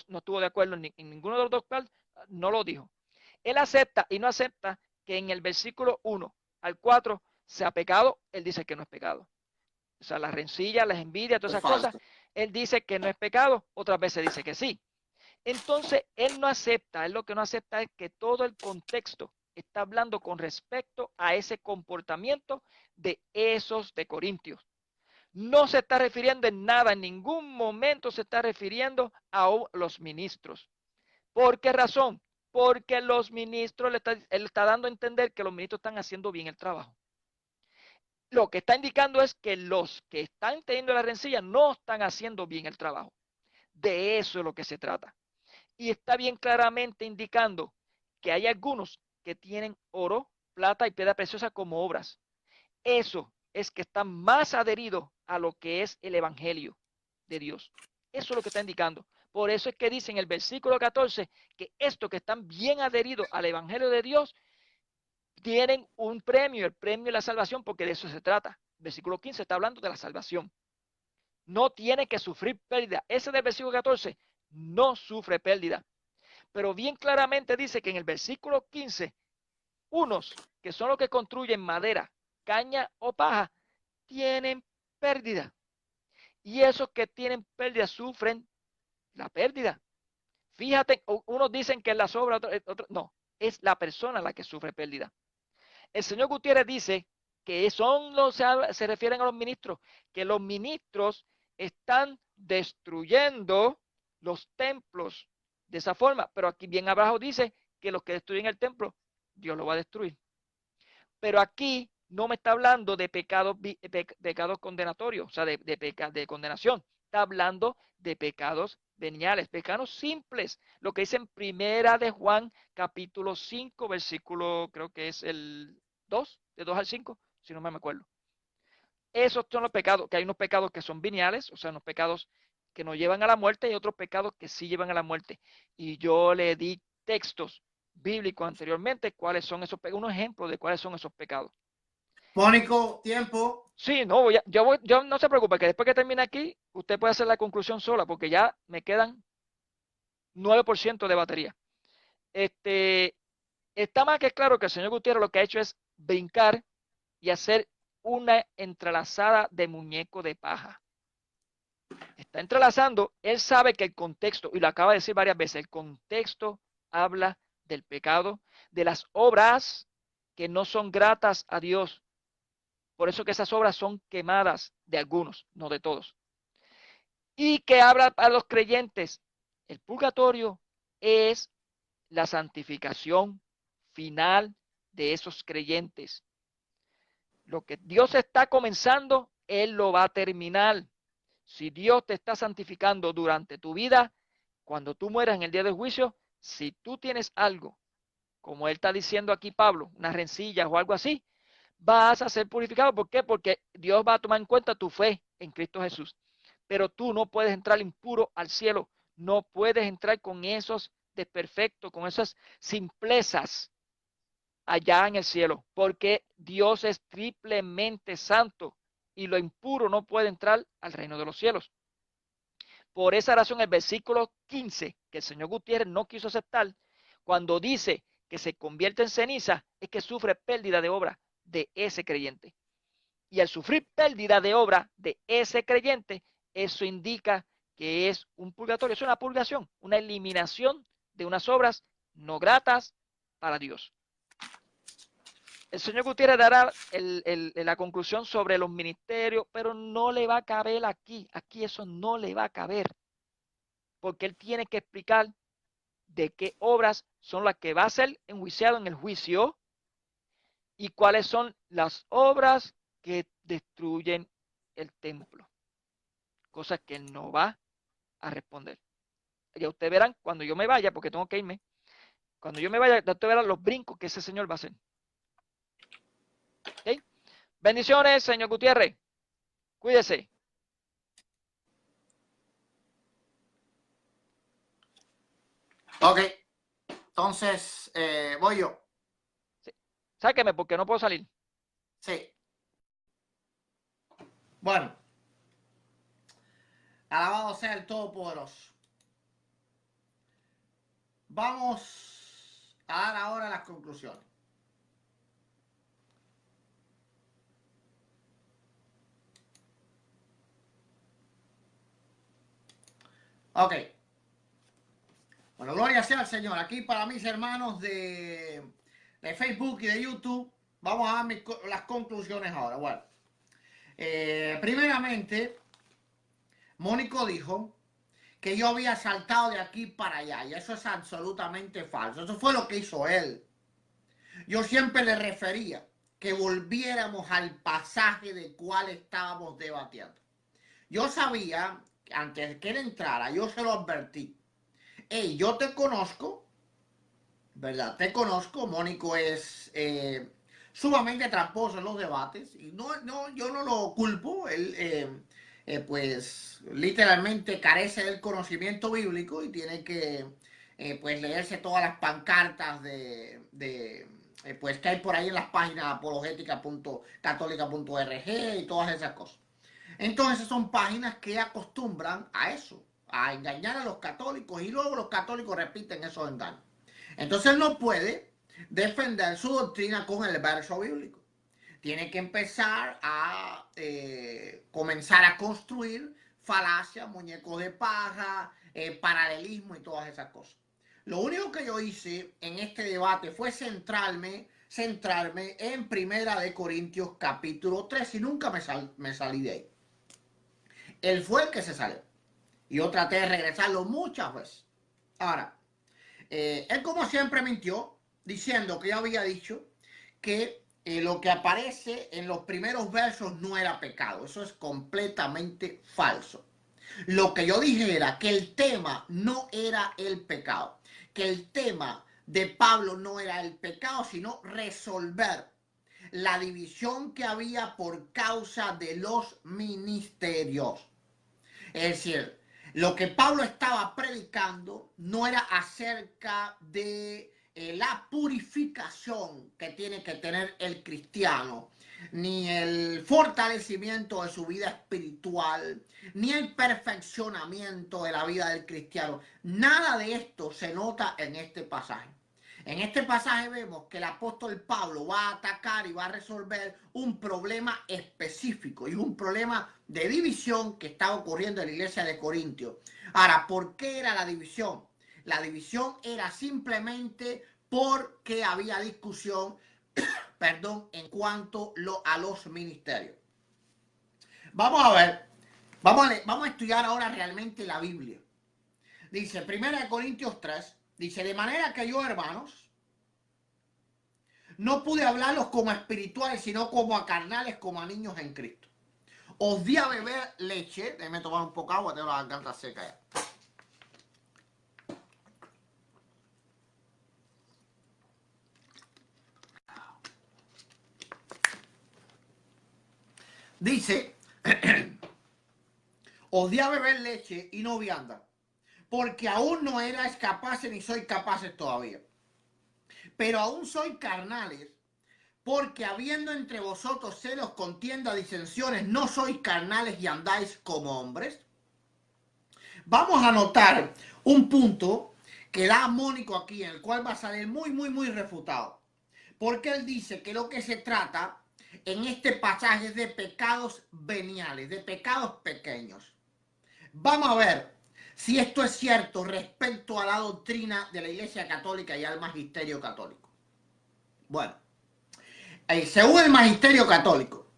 no estuvo de acuerdo en ninguno de los dos cuales, no lo dijo. Él acepta y no acepta que en el versículo 1 al 4 sea pecado, él dice que no es pecado. O sea, las rencillas, las envidias, todas esas cosas, él dice que no es pecado, otras veces dice que sí. Entonces, él no acepta, él lo que no acepta es que todo el contexto está hablando con respecto a ese comportamiento de esos de Corintios. No se está refiriendo en nada, en ningún momento se está refiriendo a los ministros. ¿Por qué razón? Porque los ministros, él está dando a entender que los ministros están haciendo bien el trabajo. Lo que está indicando es que los que están teniendo la rencilla no están haciendo bien el trabajo. De eso es lo que se trata. Y está bien claramente indicando que hay algunos que tienen oro, plata y piedra preciosa como obras. Eso es que están más adheridos a lo que es el evangelio de Dios. Eso es lo que está indicando. Por eso es que dice en el versículo 14 que estos que están bien adheridos al evangelio de Dios tienen un premio, el premio de la salvación, porque de eso se trata. El versículo 15 está hablando de la salvación. No tiene que sufrir pérdida. Ese del versículo 14 no sufre pérdida. Pero bien claramente dice que en el versículo 15, unos que son los que construyen madera, caña o paja, tienen pérdida. Y esos que tienen pérdida sufren la pérdida. Fíjate, unos dicen que es la sobra, no, es la persona la que sufre pérdida. El señor Gutiérrez dice que se refieren a los ministros, que los ministros están destruyendo los templos de esa forma, pero aquí bien abajo dice que los que destruyen el templo, Dios lo va a destruir. Pero aquí no me está hablando de pecados condenatorios, o sea, de condenación. Está hablando de pecados veniales, pecados simples. Lo que dice en primera de Juan, capítulo 5, versículo, creo que es el 2, de 2 al 5, si no me acuerdo. Esos son los pecados, que hay unos pecados que son veniales, o sea, unos pecados que no llevan a la muerte y otros pecados que sí llevan a la muerte. Y yo le di textos bíblicos anteriormente, cuáles son esos pecados, unos ejemplos de cuáles son esos pecados. Mónico, tiempo. Sí, no, yo no se preocupe, que después que termine aquí, usted puede hacer la conclusión sola, porque ya me quedan 9% de batería. Está más que claro que el señor Gutiérrez lo que ha hecho es brincar y hacer una entrelazada de muñeco de paja. Está entrelazando, él sabe que el contexto, y lo acaba de decir varias veces, el contexto habla del pecado, de las obras que no son gratas a Dios. Por eso que esas obras son quemadas de algunos, no de todos. Y que habla a los creyentes. El purgatorio es la santificación final de esos creyentes. Lo que Dios está comenzando, Él lo va a terminar. Si Dios te está santificando durante tu vida, cuando tú mueras en el día del juicio, si tú tienes algo, como Él está diciendo aquí Pablo, unas rencillas o algo así, vas a ser purificado. ¿Por qué? Porque Dios va a tomar en cuenta tu fe en Cristo Jesús. Pero tú no puedes entrar impuro al cielo. No puedes entrar con esos desperfectos, con esas simplezas allá en el cielo, porque Dios es triplemente santo y lo impuro no puede entrar al reino de los cielos. Por esa razón, el versículo 15, que el señor Gutiérrez no quiso aceptar, cuando dice que se convierte en ceniza, es que sufre pérdida de obra de ese creyente. Y al sufrir pérdida de obra de ese creyente, eso indica que es un purgatorio, es una purgación, una eliminación de unas obras no gratas para Dios. El señor Gutiérrez dará la conclusión sobre los ministerios, pero no le va a caber aquí. Aquí eso no le va a caber. Porque él tiene que explicar de qué obras son las que va a ser enjuiciado en el juicio y cuáles son las obras que destruyen el templo. Cosas que él no va a responder. Ya ustedes verán cuando yo me vaya, porque tengo que irme. Cuando yo me vaya, ustedes verán los brincos que ese señor va a hacer. ¿Okay? Bendiciones, señor Gutiérrez. Cuídese. Ok, entonces voy yo. Sí. Sáqueme porque no puedo salir. Sí. Bueno. Alabado sea el Todopoderoso. vamos a dar ahora las conclusiones. Ok. Bueno, gloria sea al Señor. Aquí para mis hermanos de Facebook y de YouTube, vamos a dar las conclusiones ahora. Bueno, primeramente, Mónico dijo que yo había saltado de aquí para allá, y eso es absolutamente falso. Eso fue lo que hizo él. Yo siempre le refería que volviéramos al pasaje del cual estábamos debatiendo. Yo sabía, antes de que él entrara, yo se lo advertí. Hey, yo te conozco, ¿verdad? Te conozco. Mónico es sumamente tramposo en los debates, y yo no lo culpo. Él, pues, literalmente carece del conocimiento bíblico y tiene que, pues, leerse todas las pancartas pues, que hay por ahí en las páginas apologética.católica.org y todas esas cosas. Entonces son páginas que acostumbran a eso, a engañar a los católicos, y luego los católicos repiten esos engaños. Entonces él no puede defender su doctrina con el verso bíblico. Tiene que empezar a comenzar a construir falacias, muñecos de paja, paralelismo y todas esas cosas. Lo único que yo hice en este debate fue centrarme en Primera de Corintios capítulo 3, y nunca me salí de ahí. Él fue el que se salió. Y yo traté de regresarlo muchas veces. Ahora, él como siempre mintió, diciendo que yo había dicho que lo que aparece en los primeros versos no era pecado. Eso es completamente falso. Lo que yo dije era que el tema no era el pecado. Que el tema de Pablo no era el pecado, sino resolver la división que había por causa de los ministerios. Es decir, lo que Pablo estaba predicando no era acerca de la purificación que tiene que tener el cristiano, ni el fortalecimiento de su vida espiritual, ni el perfeccionamiento de la vida del cristiano. Nada de esto se nota en este pasaje. En este pasaje vemos que el apóstol Pablo va a atacar y va a resolver un problema específico, y un problema de división que estaba ocurriendo en la iglesia de Corintios. Ahora, ¿por qué era la división? La división era simplemente porque había discusión, perdón, en cuanto a los ministerios. Vamos a ver, vamos a estudiar ahora realmente la Biblia. Dice, 1 Corintios 3, dice, de manera que yo, hermanos, no pude hablarlos como a espirituales, sino como a carnales, como a niños en Cristo. Os di a beber leche. Déjame tomar un poco de agua, tengo la garganta seca ya. Dice, os di a beber leche y no vianda, porque aún no erais capaces ni sois capaces todavía. Pero aún sois carnales, porque habiendo entre vosotros celos, contienda, disensiones, no sois carnales y andáis como hombres. Vamos a notar un punto que da Mónico aquí, en el cual va a salir muy refutado. Porque él dice que lo que se trata en este pasaje es de pecados veniales, de pecados pequeños. Vamos a ver si esto es cierto respecto a la doctrina de la Iglesia Católica y al magisterio católico. Bueno, según el magisterio católico,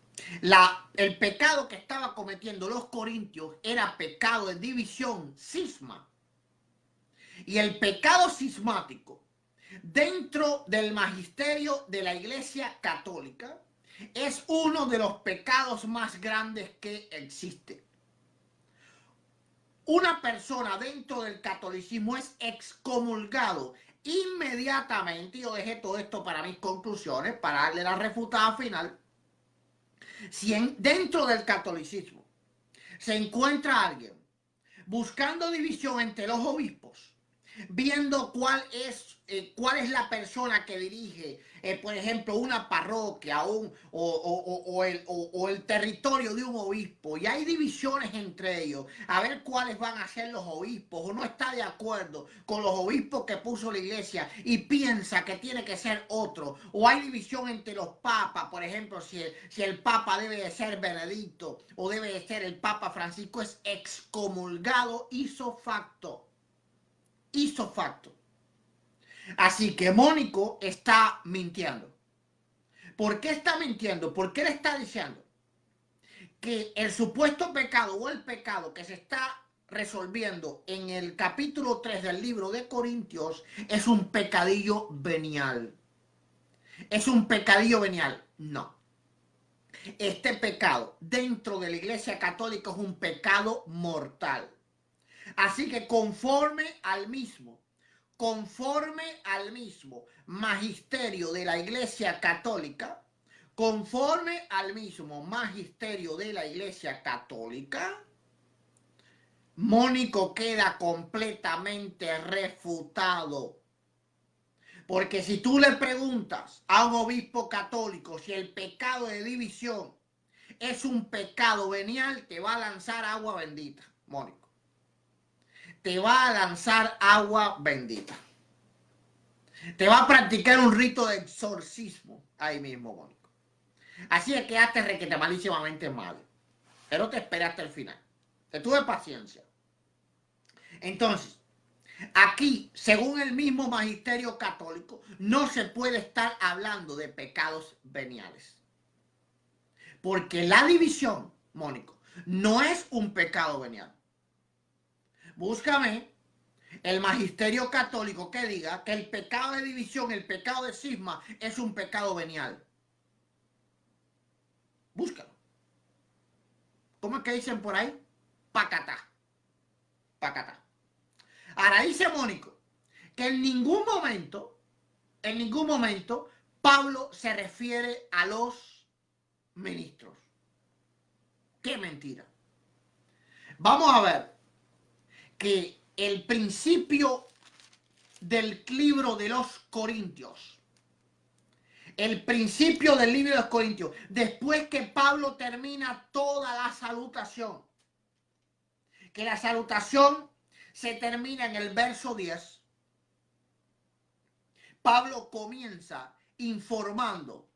el pecado que estaba cometiendo los corintios era pecado de división, cisma. Y el pecado cismático dentro del magisterio de la Iglesia Católica es uno de los pecados más grandes que existe. Una persona dentro del catolicismo es excomulgado inmediatamente. Yo dejé todo esto para mis conclusiones, para darle la refutada final. Si dentro del catolicismo se encuentra alguien buscando división entre los obispos, viendo cuál es la persona que dirige, por ejemplo, una parroquia o el territorio de un obispo, y hay divisiones entre ellos, a ver cuáles van a ser los obispos, o no está de acuerdo con los obispos que puso la iglesia y piensa que tiene que ser otro, o hay división entre los papas, por ejemplo, si el papa debe de ser Benedicto o debe de ser el papa Francisco, es excomulgado ipso facto. Hizo facto. Así que Mónico está mintiendo. ¿Por qué está mintiendo? Porque él está diciendo que el supuesto pecado o el pecado que se está resolviendo en el capítulo 3 del libro de Corintios es un pecadillo venial. Es un pecadillo venial. No. Este pecado dentro de la Iglesia Católica es un pecado mortal. Así que conforme al mismo magisterio de la Iglesia Católica, Mónico queda completamente refutado. Porque si tú le preguntas a un obispo católico si el pecado de división es un pecado venial, te va a lanzar agua bendita, Mónico. Te va a lanzar agua bendita. Te va a practicar un rito de exorcismo ahí mismo, Mónico. Así es que hazte requete malísimamente mal. Pero te esperaste al final. Te tuve paciencia. Entonces, aquí, según el mismo magisterio católico, no se puede estar hablando de pecados veniales. Porque la división, Mónico, no es un pecado venial. Búscame el magisterio católico que diga que el pecado de división, el pecado de cisma, es un pecado venial. Búscalo. ¿Cómo es que dicen por ahí? Pacatá. Pacatá. Ahora dice Mónico que en ningún momento, Pablo se refiere a los ministros. ¡Qué mentira! Vamos a ver que el principio del libro de los Corintios, después que Pablo termina toda la salutación, que la salutación se termina en el verso 10, Pablo comienza informando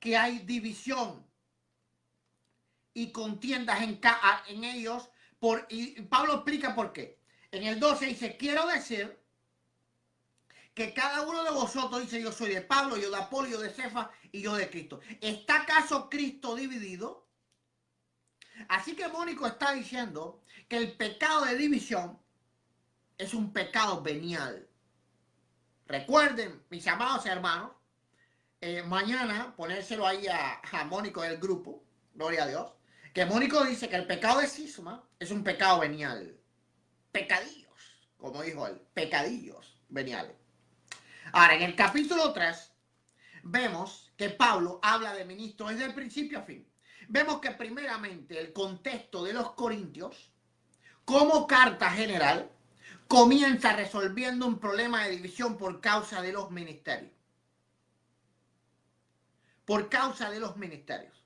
que hay división y contiendas en ellos, y Pablo explica por qué. En el 12 dice, quiero decir que cada uno de vosotros dice, yo soy de Pablo, yo de Apolo, yo de Cefas y yo de Cristo. ¿Está acaso Cristo dividido? Así que Mónico está diciendo que el pecado de división es un pecado venial. Recuerden, mis amados hermanos, mañana ponérselo ahí a Mónico del grupo, gloria a Dios, que Mónico dice que el pecado de cisma es un pecado venial. Pecadillos, como dijo él, pecadillos veniales. Ahora, en el capítulo 3, vemos que Pablo habla de ministros desde el principio a fin. Vemos que primeramente el contexto de los Corintios, como carta general, comienza resolviendo un problema de división por causa de los ministerios. Por causa de los ministerios.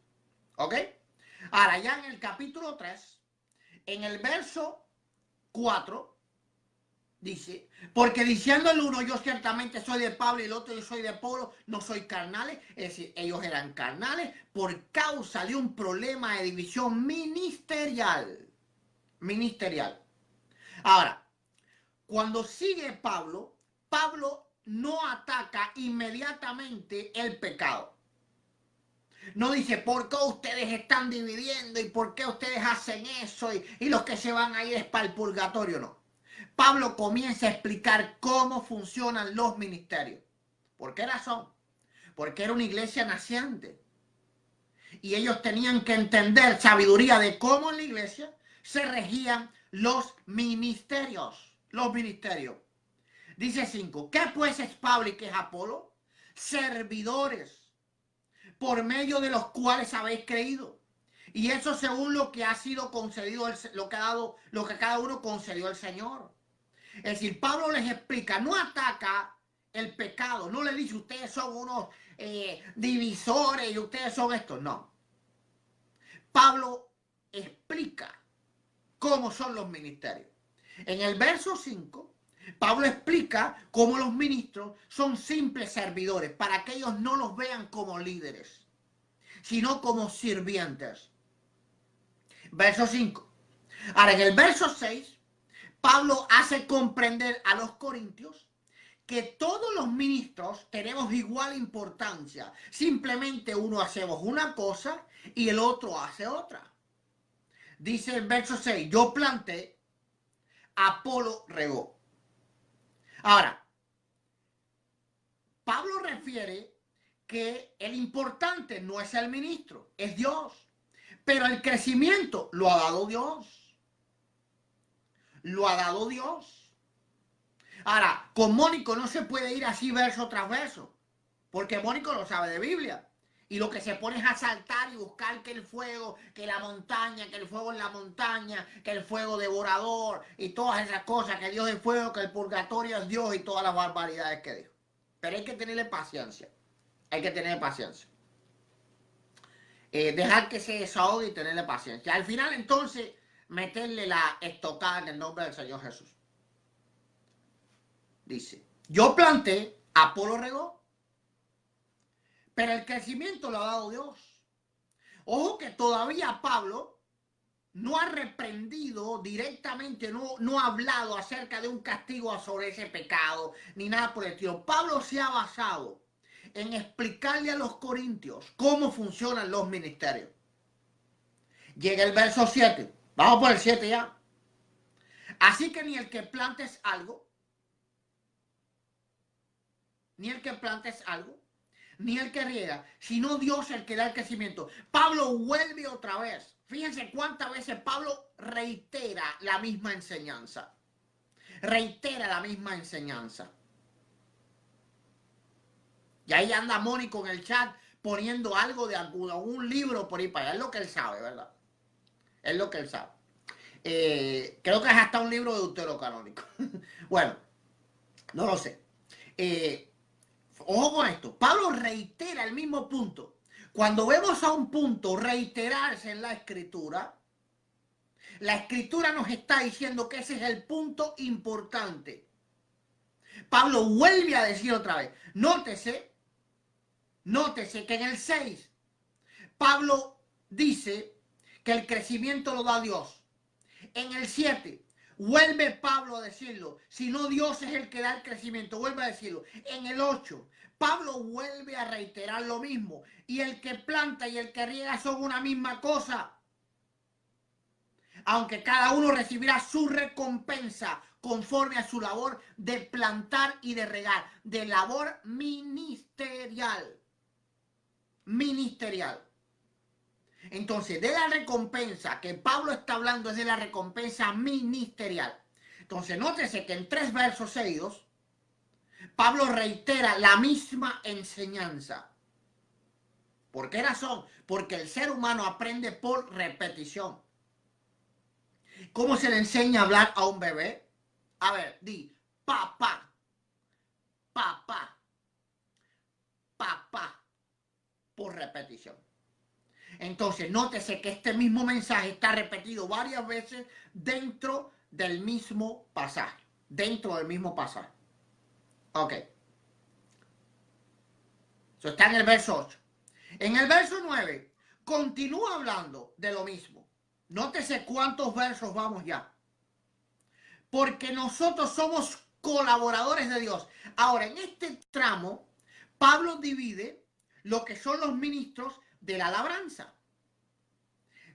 ¿Ok? Ahora, ya en el capítulo 3, en el verso 4, dice, porque diciendo el uno, yo ciertamente soy de Pablo, y el otro, yo soy de Apolo, no soy carnales. Es decir, ellos eran carnales por causa de un problema de división ministerial. Ahora, cuando sigue Pablo no ataca inmediatamente el pecado. No dice, ¿por qué ustedes están dividiendo? ¿Y por qué ustedes hacen eso? Y los que se van a ir es para el purgatorio. No. Pablo comienza a explicar cómo funcionan los ministerios. ¿Por qué razón? Porque era una iglesia naciente. Y ellos tenían que entender sabiduría de cómo en la iglesia se regían los ministerios. Los ministerios. Dice 5. ¿Qué pues es Pablo y qué es Apolo? Servidores, por medio de los cuales habéis creído, Y eso según lo que ha sido concedido, lo que cada uno concedió el Señor. Es decir, Pablo les explica, no ataca el pecado, no le dice ustedes son unos divisores y ustedes son estos, no. Pablo explica cómo son los ministerios. En el verso 5, Pablo explica cómo los ministros son simples servidores, para que ellos no los vean como líderes, sino como sirvientes. Verso 5. Ahora, en el verso 6, Pablo hace comprender a los corintios que todos los ministros tenemos igual importancia. Simplemente uno hacemos una cosa y el otro hace otra. Dice el verso 6, yo planté, Apolo regó. Ahora, Pablo refiere que el importante no es el ministro, es Dios. Pero el crecimiento lo ha dado Dios. Lo ha dado Dios. Ahora, con Mónico no se puede ir así verso tras verso, porque Mónico lo sabe de Biblia. Y lo que se pone es a saltar y buscar que el fuego, que la montaña, que el fuego en la montaña, que el fuego devorador y todas esas cosas, que Dios es fuego, que el purgatorio es Dios y todas las barbaridades que dijo. Pero hay que tenerle paciencia. Hay que tener paciencia. Dejar que se desahogue y tenerle paciencia. Al final, entonces, meterle la estocada en el nombre del Señor Jesús. Dice, yo planté, Apolo regó, pero el crecimiento lo ha dado Dios. Ojo que todavía Pablo no ha reprendido directamente, no ha hablado acerca de un castigo sobre ese pecado, ni nada por el estilo. Pablo se ha basado en explicarle a los corintios cómo funcionan los ministerios. Llega el verso 7. Vamos por el 7 ya. Así que ni el que plantes algo, ni el que riega, sino Dios el que da el crecimiento. Pablo vuelve otra vez. Fíjense cuántas veces Pablo reitera la misma enseñanza. Y ahí anda Mónico en el chat poniendo algo de algún libro por ahí para allá. Es lo que él sabe, ¿verdad? Es lo que él sabe. Creo que es hasta un libro de deuterocanónico. Bueno, no lo sé. Ojo con esto. Pablo reitera el mismo punto. Cuando vemos a un punto reiterarse en la escritura nos está diciendo que ese es el punto importante. Pablo vuelve a decir otra vez. Nótese que en el 6 Pablo dice que el crecimiento lo da Dios. En el 7 vuelve Pablo a decirlo. Si no, Dios es el que da el crecimiento. Vuelve a decirlo. En el 8 Pablo vuelve a reiterar lo mismo. Y el que planta y el que riega son una misma cosa. Aunque cada uno recibirá su recompensa conforme a su labor de plantar y de regar. De labor ministerial. Entonces, de la recompensa que Pablo está hablando es de la recompensa ministerial. Entonces, nótese que en 3 versos seguidos, Pablo reitera la misma enseñanza. ¿Por qué razón? Porque el ser humano aprende por repetición. ¿Cómo se le enseña a hablar a un bebé? A ver, di, papá, papá, papá, por repetición. Entonces, nótese que este mismo mensaje está repetido varias veces dentro del mismo pasaje. Ok. Eso está en el verso 8. En el verso 9, continúa hablando de lo mismo. Nótese cuántos versos vamos ya. Porque nosotros somos colaboradores de Dios. Ahora, en este tramo, Pablo divide lo que son los ministros de la labranza.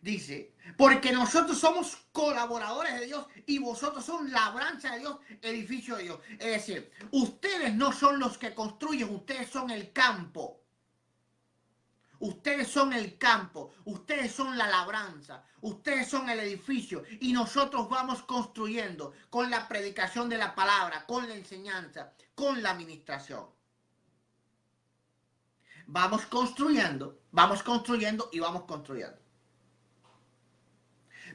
Dice, porque nosotros somos colaboradores de Dios y vosotros son labranza de Dios, edificio de Dios. Es decir, ustedes no son los que construyen, ustedes son el campo. Ustedes son el campo, ustedes son la labranza, ustedes son el edificio y nosotros vamos construyendo con la predicación de la palabra, con la enseñanza, con la administración. Vamos construyendo y vamos construyendo.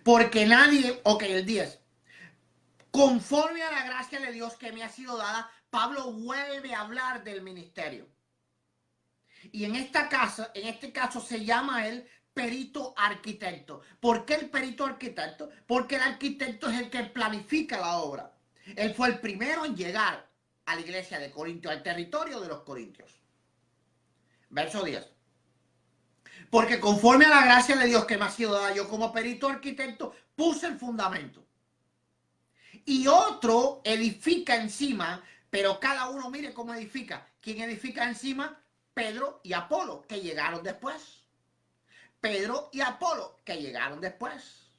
Porque nadie, ok, el 10. Conforme a la gracia de Dios que me ha sido dada, Pablo vuelve a hablar del ministerio. Y en este caso se llama él perito arquitecto. ¿Por qué el perito arquitecto? Porque el arquitecto es el que planifica la obra. Él fue el primero en llegar a la iglesia de Corintios, al territorio de los corintios. Verso 10. Porque conforme a la gracia de Dios que me ha sido dada, yo como perito arquitecto puse el fundamento. Y otro edifica encima, pero cada uno mire cómo edifica. ¿Quién edifica encima? Pedro y Apolo, que llegaron después. Pedro y Apolo, que llegaron después.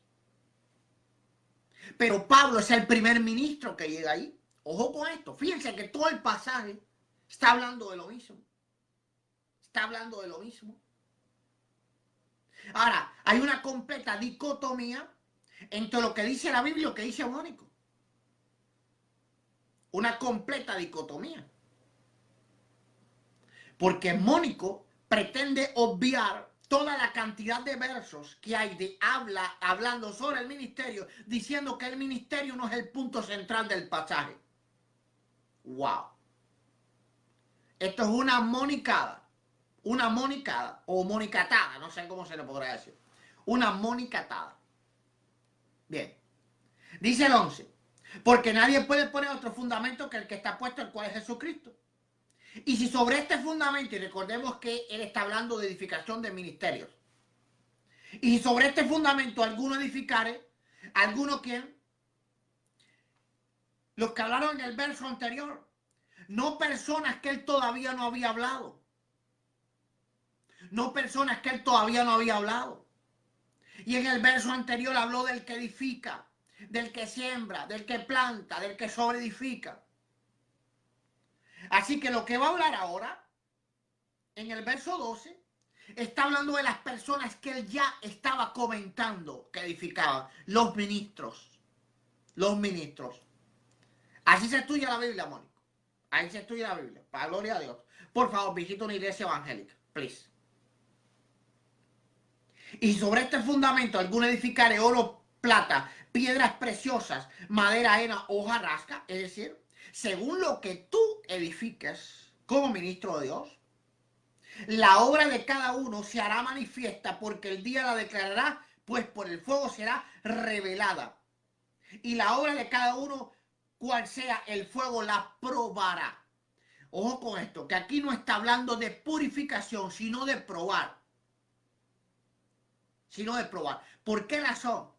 Pero Pablo es el primer ministro que llega ahí. Ojo con esto. Fíjense que todo el pasaje está hablando de lo mismo. Está hablando de lo mismo. Ahora, hay una completa dicotomía entre lo que dice la Biblia y lo que dice Mónico. Una completa dicotomía. Porque Mónico pretende obviar toda la cantidad de versos que hay de hablando sobre el ministerio, diciendo que el ministerio no es el punto central del pasaje. ¡Wow! Esto es una monicada o monicatada, no sé cómo se le podrá decir. Una monicatada. Bien. Dice el 11. Porque nadie puede poner otro fundamento que el que está puesto, el cual es Jesucristo. Y si sobre este fundamento, y recordemos que él está hablando de edificación de ministerios, y si sobre este fundamento alguno edificare, ¿alguno quién? Los que hablaron en el verso anterior, no personas que él todavía no había hablado. No personas que él todavía no había hablado. Y en el verso anterior habló del que edifica, del que siembra, del que planta, del que sobreedifica. Así que lo que va a hablar ahora, en el verso 12, está hablando de las personas que él ya estaba comentando que edificaban. Los ministros. Los ministros. Así se estudia la Biblia, Mónico. Ahí se estudia la Biblia. Para gloria a Dios. Por favor, visita una iglesia evangélica. Please. Y sobre este fundamento, alguno edificare oro, plata, piedras preciosas, madera, hena, hojarasca. Es decir, según lo que tú edifiques como ministro de Dios, la obra de cada uno se hará manifiesta porque el día la declarará, pues por el fuego será revelada. Y la obra de cada uno, cual sea el fuego, la probará. Ojo con esto, que aquí no está hablando de purificación, sino de probar. Sino de probar. ¿Por qué razón?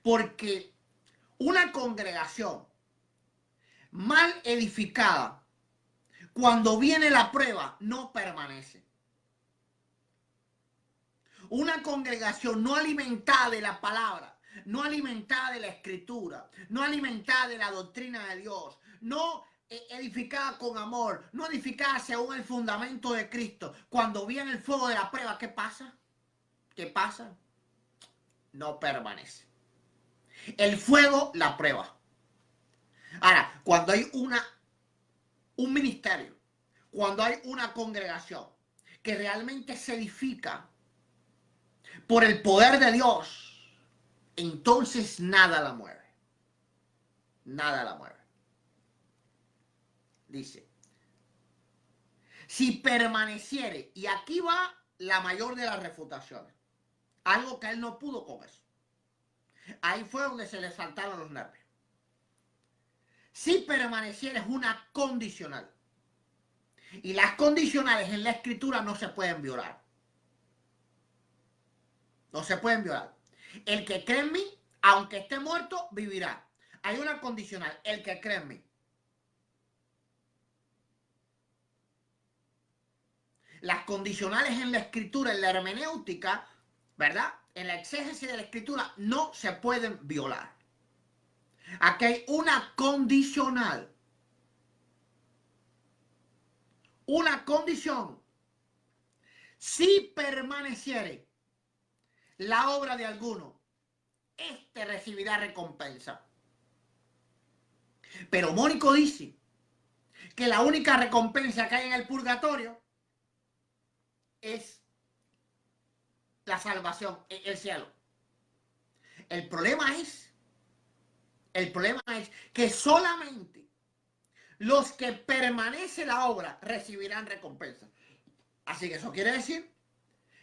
Porque una congregación mal edificada, cuando viene la prueba, no permanece. Una congregación no alimentada de la palabra, no alimentada de la escritura, no alimentada de la doctrina de Dios, no edificada con amor, no edificada según el fundamento de Cristo. Cuando viene el fuego de la prueba, ¿qué pasa? ¿Qué pasa? No permanece. El fuego, la prueba. Ahora, cuando hay un ministerio, cuando hay una congregación que realmente se edifica por el poder de Dios, entonces nada la mueve. Nada la mueve. Dice, si permaneciere, y aquí va la mayor de las refutaciones, algo que él no pudo con eso. Ahí fue donde se le saltaron los nervios. Si permaneciere es una condicional. Y las condicionales en la escritura no se pueden violar. No se pueden violar. El que cree en mí, aunque esté muerto, vivirá. Hay una condicional, el que cree en mí. Las condicionales en la escritura, en la hermenéutica, ¿verdad? En la exégesis de la escritura no se pueden violar. Aquí hay una condicional. Una condición. Si permaneciere la obra de alguno, este recibirá recompensa. Pero Mónico dice que la única recompensa que hay en el purgatorio es la salvación, el cielo. El problema es que solamente los que permanece la obra recibirán recompensa. Así que eso quiere decir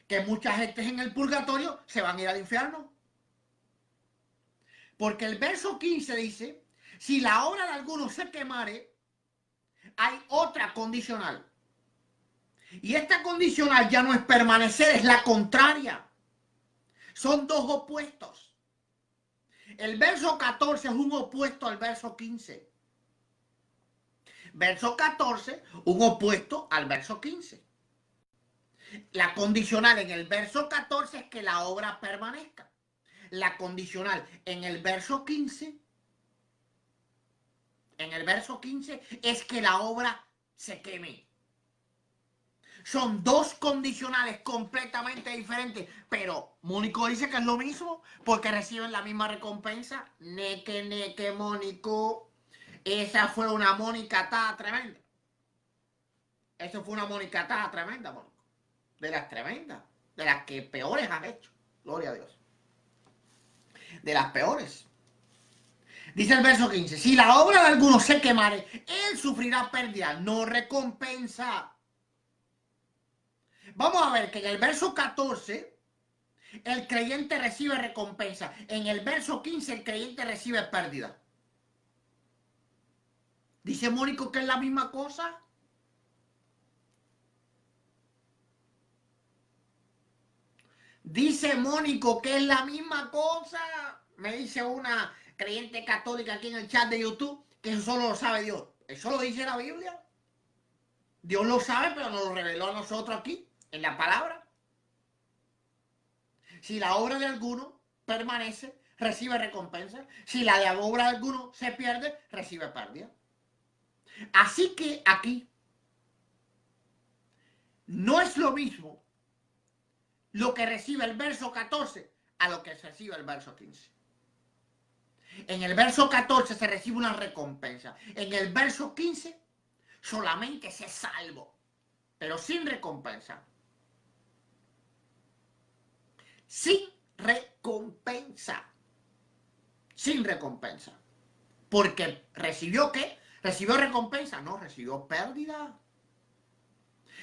que mucha gente en el purgatorio se van a ir al infierno. Porque el verso 15 dice, si la obra de alguno se quemare, hay otra condicional. Y esta condicional ya no es permanecer, es la contraria. Son dos opuestos. El verso 14 es un opuesto al verso 15. Verso 14, un opuesto al verso 15. La condicional en el verso 14 es que la obra permanezca. La condicional en el verso 15, es que la obra se queme. Son dos condicionales completamente diferentes, pero Mónico dice que es lo mismo porque reciben la misma recompensa. Neque, Mónico. Esa fue una monicatada tremenda. Eso fue una monicatada tremenda, Mónico. De las tremendas, de las que peores has hecho. Gloria a Dios. De las peores. Dice el verso 15, si la obra de alguno se quemare, él sufrirá pérdida, no recompensa. Vamos a ver que en el verso 14 el creyente recibe recompensa. En el verso 15 el creyente recibe pérdida. Dice Mónico que es la misma cosa. Dice Mónico que es la misma cosa. Me dice una creyente católica aquí en el chat de YouTube que eso solo lo sabe Dios. Eso lo dice la Biblia. Dios lo sabe, pero nos lo reveló a nosotros aquí, en la palabra. Si la obra de alguno permanece, recibe recompensa. Si la de obra de alguno se pierde, recibe pérdida. Así que aquí no es lo mismo lo que recibe el verso 14 a lo que recibe el verso 15. En el verso 14 se recibe una recompensa. En el verso 15 solamente se salvo, pero sin recompensa. Sin recompensa. Sin recompensa. Porque ¿recibió qué? ¿Recibió recompensa? No, recibió pérdida.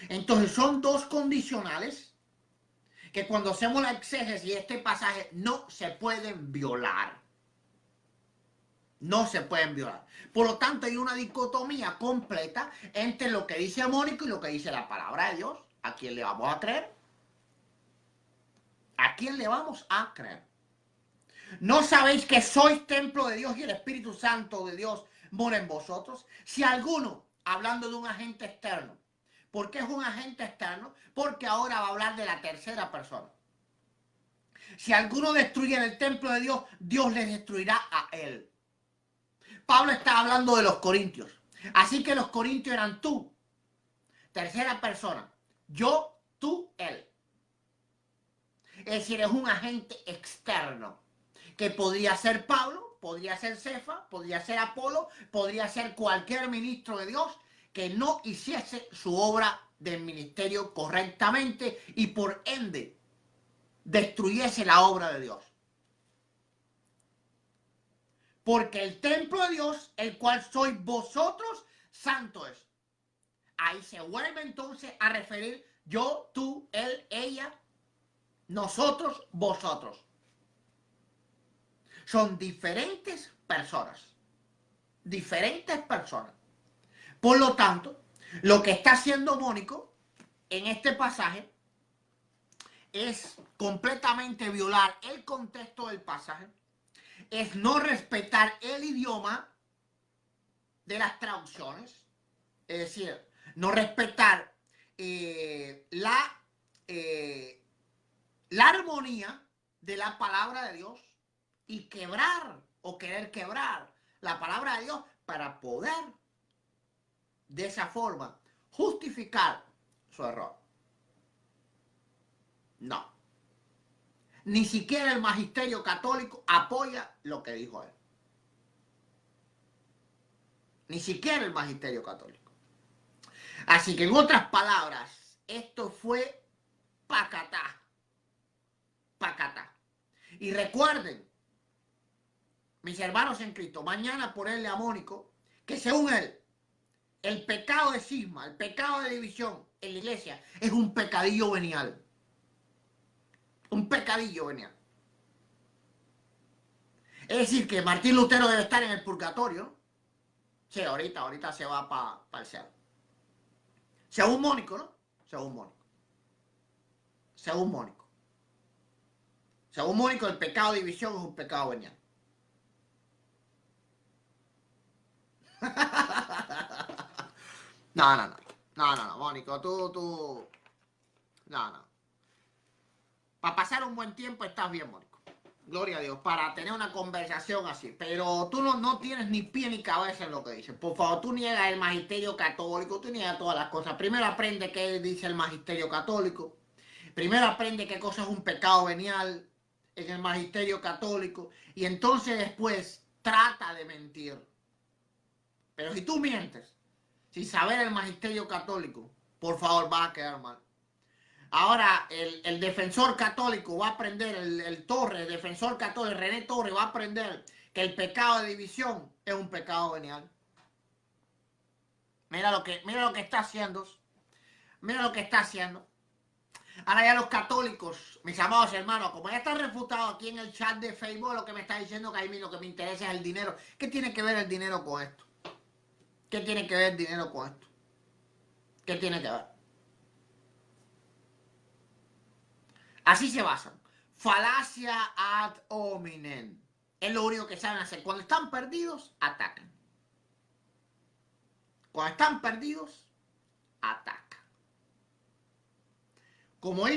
Entonces son dos condicionales que cuando hacemos la exégesis de este pasaje no se pueden violar. No se pueden violar. Por lo tanto, hay una dicotomía completa entre lo que dice Mónico y lo que dice la palabra de Dios. ¿A quién le vamos a creer? ¿A quién le vamos a creer? ¿No sabéis que sois templo de Dios y el Espíritu Santo de Dios mora en vosotros? Si alguno, hablando de un agente externo, ¿por qué es un agente externo? Porque ahora va a hablar de la tercera persona. Si alguno destruye el templo de Dios, Dios les destruirá a él. Pablo está hablando de los corintios. Así que los corintios eran tú. Tercera persona. Yo, tú, él. Es decir, es un agente externo. Que podría ser Pablo, podría ser Cefa, podría ser Apolo, podría ser cualquier ministro de Dios que no hiciese su obra del ministerio correctamente y por ende destruyese la obra de Dios. Porque el templo de Dios, el cual sois vosotros, santo es. Ahí se vuelve entonces a referir yo, tú, él, ella, nosotros, vosotros. Son diferentes personas. Diferentes personas. Por lo tanto, lo que está haciendo Mónico en este pasaje es completamente violar el contexto del pasaje. Es no respetar el idioma de las traducciones, es decir, no respetar la armonía de la palabra de Dios y quebrar o querer quebrar la palabra de Dios para poder de esa forma justificar su error. No. Ni siquiera el magisterio católico apoya lo que dijo él. Ni siquiera el magisterio católico. Así que en otras palabras, esto fue pacatá. Pacatá. Y recuerden mis hermanos en Cristo, mañana ponerle a Mónico que según él, el pecado de cisma, el pecado de división en la iglesia es un pecadillo venial. Un pecadillo venial. Es decir, que Martín Lutero debe estar en el purgatorio. Sí, ahorita se va para el cielo. Según Mónico, ¿no? Según Mónico. Según Mónico. Según Mónico, el pecado de división es un pecado venial. No, Mónico, tú. No. Para pasar un buen tiempo estás bien, Mónico. Gloria a Dios, para tener una conversación así. Pero tú no tienes ni pie ni cabeza en lo que dices. Por favor, tú niegas el magisterio católico, tú niegas todas las cosas. Primero aprende qué dice el magisterio católico. Primero aprende qué cosa es un pecado venial en el magisterio católico. Y entonces después trata de mentir. Pero si tú mientes sin saber el magisterio católico, por favor, vas a quedar mal. Ahora, el defensor católico va a aprender, el Torres, el defensor católico, René Torres, va a aprender que el pecado de división es un pecado venial. Mira lo que está haciendo. Mira lo que está haciendo. Ahora ya los católicos, mis amados hermanos, como ya está refutado aquí en el chat de Facebook, lo que me está diciendo que a mí lo que me interesa es el dinero. ¿Qué tiene que ver el dinero con esto? ¿Qué tiene que ver el dinero con esto? ¿Qué tiene que ver? Así se basan. Falacia ad hominem. Es lo único que saben hacer. Cuando están perdidos, atacan. Cuando están perdidos, atacan. Como